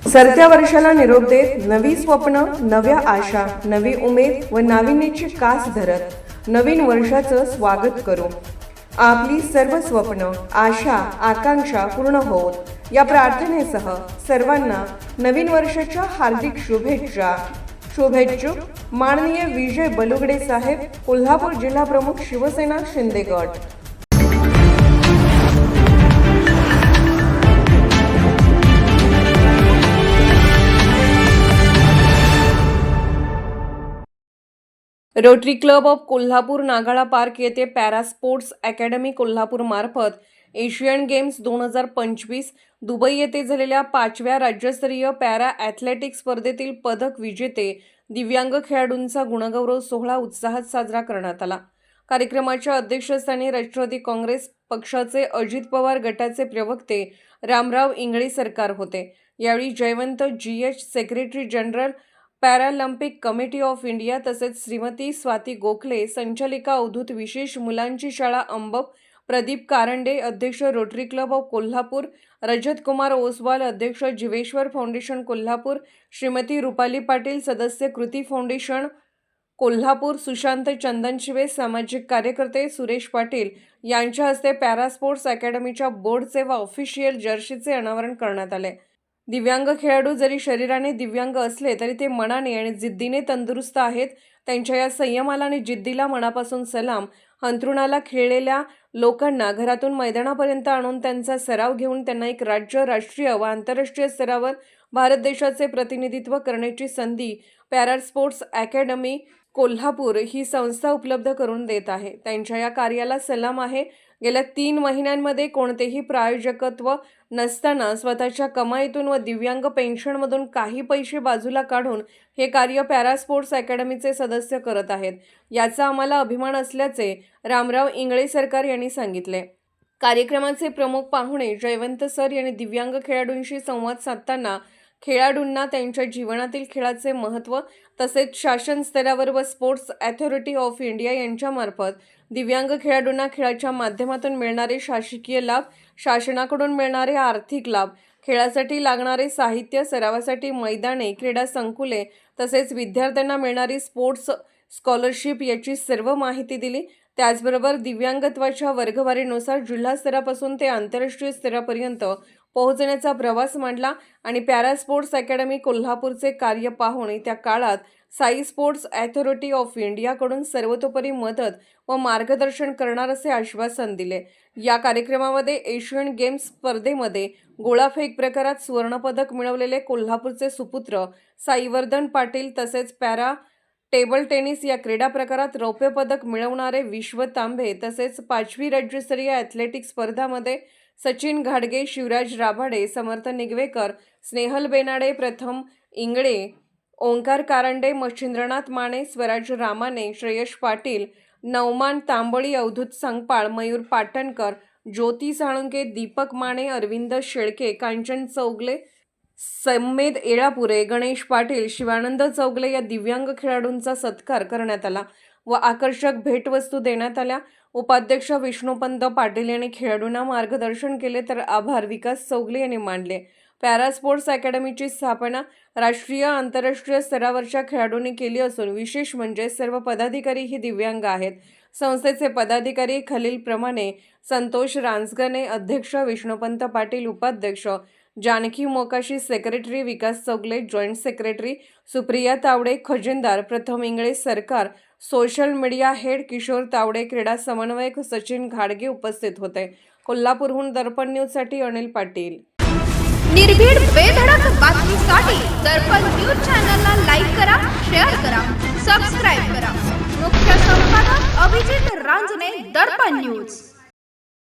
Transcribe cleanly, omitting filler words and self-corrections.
सरत्या वर्षाला निरोप देत नवी स्वप्न, नव्या आशा, नवी उमेद व नाविन्याची कास धरत नवीन वर्षाचं स्वागत करू. आपली सर्व स्वप्न, आशा, आकांक्षा पूर्ण होत या प्रार्थनेसह सर्वांना नवीन वर्षाच्या हार्दिक शुभेच्छा. शुभेच्छुक माननीय विजय बलुगडे साहेब, कोल्हापूर जिल्हा प्रमुख, शिवसेना शिंदे गट. Rotary Club of Kolhapur Nagala park येथे पॅरा स्पोर्ट्स अकॅडमी कोल्हापूर मार्फत एशियन गेम्स 2025 दुबई येथे झालेल्या 5व्या राज्यस्तरीय पॅरा ॲथलेटिक्स स्पर्धेतील पदक विजेते दिव्यांग खेळाडूंचा गुणगौरव सोहळा उत्साहात साजरा करण्यात आला. कार्यक्रमाच्या अध्यक्षस्थानी राष्ट्रवादी काँग्रेस पक्षाचे अजित पवार गटाचे प्रवक्ते रामराव इंगळे सरकार होते. यावेळी Jaywant GH secretary general Paralympic committee of India तसेच श्रीमती स्वाती गोखले, संचालिका अवधूत विशेष मुलांची शाळा अंबप, प्रदीप कारंडे, अध्यक्ष rotary Club of Kolhapur, Rajat Kumar Oswal, अध्यक्ष जीवेश्वर फाउंडेशन कोल्हापूर, श्रीमती रुपाली पाटील, सदस्य कृती फाउंडेशन कोल्हापूर, सुशांत चंदनशिवे, सामाजिक कार्यकर्ते सुरेश पाटील यांच्या हस्ते पॅरा स्पोर्ट्स अकॅडमीच्या बोर्डचे व ऑफिशियल जर्सीचे अनावरण करण्यात आले. दिव्यांग खेळाडू जरी शरीराने दिव्यांग असले तरी ते मनाने आणि जिद्दीने तंदुरुस्त आहेत. त्यांच्या या संयमाला आणि जिद्दीला मनापासून सलाम. अंथरुणाला खेळलेल्या लोकांना घरातून मैदानापर्यंत आणून त्यांचा सराव घेऊन त्यांना एक राज्य, राष्ट्रीय व आंतरराष्ट्रीय स्तरावर भारत देशाचे प्रतिनिधित्व करण्याची संधी पॅरा स्पोर्ट्स अकॅडमी कोल्हापूर ही संस्था उपलब्ध करून देत आहे. त्यांच्या या कार्याला सलाम आहे. गेल्या 3 महिन्यांमध्ये कोणतेही प्रायोजकत्व नसताना स्वतःच्या कमाईतून व दिव्यांग पेन्शनमधून काही पैसे बाजूला काढून हे कार्य पॅरा स्पोर्ट्स अकॅडमीचे सदस्य करत आहेत. याचा आम्हाला अभिमान असल्याचे रामराव इंगळे सरकार यांनी सांगितले. कार्यक्रमाचे प्रमुख पाहुणे जयवंत सर यांनी दिव्यांग खेळाडूंशी संवाद साधताना खेळाडूंना त्यांच्या जीवनातील खेळाचे महत्त्व तसेच शासन स्तरावर व स्पोर्ट्स अथॉरिटी ऑफ इंडिया यांच्यामार्फत दिव्यांग खेळाडूंना खेळाच्या माध्यमातून मिळणारे शासकीय लाभ, शासनाकडून मिळणारे आर्थिक लाभ, खेळासाठी लागणारे साहित्य, सरावासाठी मैदाने, क्रीडा संकुले तसेच विद्यार्थ्यांना मिळणारी स्पोर्ट्स स्कॉलरशिप याची सर्व माहिती दिली. त्याचबरोबर दिव्यांगत्वाच्या वर्गवारीनुसार जिल्हा स्तरापासून ते आंतरराष्ट्रीय स्तरापर्यंत पोहोचण्याचा प्रवास मांडला आणि पॅरा स्पोर्ट्स अकॅडमी कोल्हापूरचे कार्य पाहून त्या काळात साई स्पोर्ट्स अथॉरिटी ऑफ इंडियाकडून सर्वतोपरी मदत व मार्गदर्शन करणार असे आश्वासन दिले. या कार्यक्रमामध्ये एशियन गेम्स स्पर्धेमध्ये गोळाफेक प्रकारात सुवर्णपदक मिळवलेले कोल्हापूरचे सुपुत्र साईवर्धन पाटील तसेच पॅरा टेबल टेनिस या क्रीडा प्रकारात रौप्य पदक मिळवणारे विश्व तांबे तसेच 5वी राज्यस्तरीय ॲथलेटिक्स स्पर्धामध्ये सचिन घाडगे, शिवराज राभाडे, समर्थ निगवेकर, स्नेहल बेनाडे, प्रथम इंगळे, ओंकार कारंडे, मच्छिंद्रनाथ माने, स्वराज रामाने, श्रेयश पाटील, नवमान तांबळी, अवधूत संगपाळ, मयूर पाटणकर, ज्योती साळुंके, दीपक माने, अरविंद शेळके, कांचन चौगले, समेद येळापुरे, गणेश पाटील, शिवानंद चौगले या दिव्यांग खेळाडूंचा सत्कार करण्यात आला व आकर्षक भेटवस्तू देण्यात आल्या. उपाध्यक्ष विष्णुपंत पाटील यांनी खेळाडूंना मार्गदर्शन केले तर आभार विकास चौगले यांनी मानले. पॅरा स्पोर्ट्स अकॅडमीची स्थापना राष्ट्रीय आंतरराष्ट्रीय स्तरावरच्या खेळाडूंनी केली असून विशेष म्हणजे सर्व पदाधिकारी ही दिव्यांग आहेत. संस्थेचे पदाधिकारी खालीलप्रमाणे: संतोष रांजगणे अध्यक्ष, विष्णुपंत पाटील उपाध्यक्ष, Janaki Mokashi secretary, Vikas Chougule joint secretary, Supriya Tawde खजिनदार, प्रथम इंगळे सरकार, social media head Kishor Tawde, क्रीडा समन्वयक सचिन घाडगे उपस्थित होते. कोल्हापूरहून दर्पण न्यूजसाठी अनिल पाटील. निर्भीड बेधडक बातमीसाठी दर्पण न्यूज चॅनलला लाईक करा, शेअर करा, सबस्क्राईब करा. मुख्य संपादक अभिजित रांजणे, दर्पण न्यूज.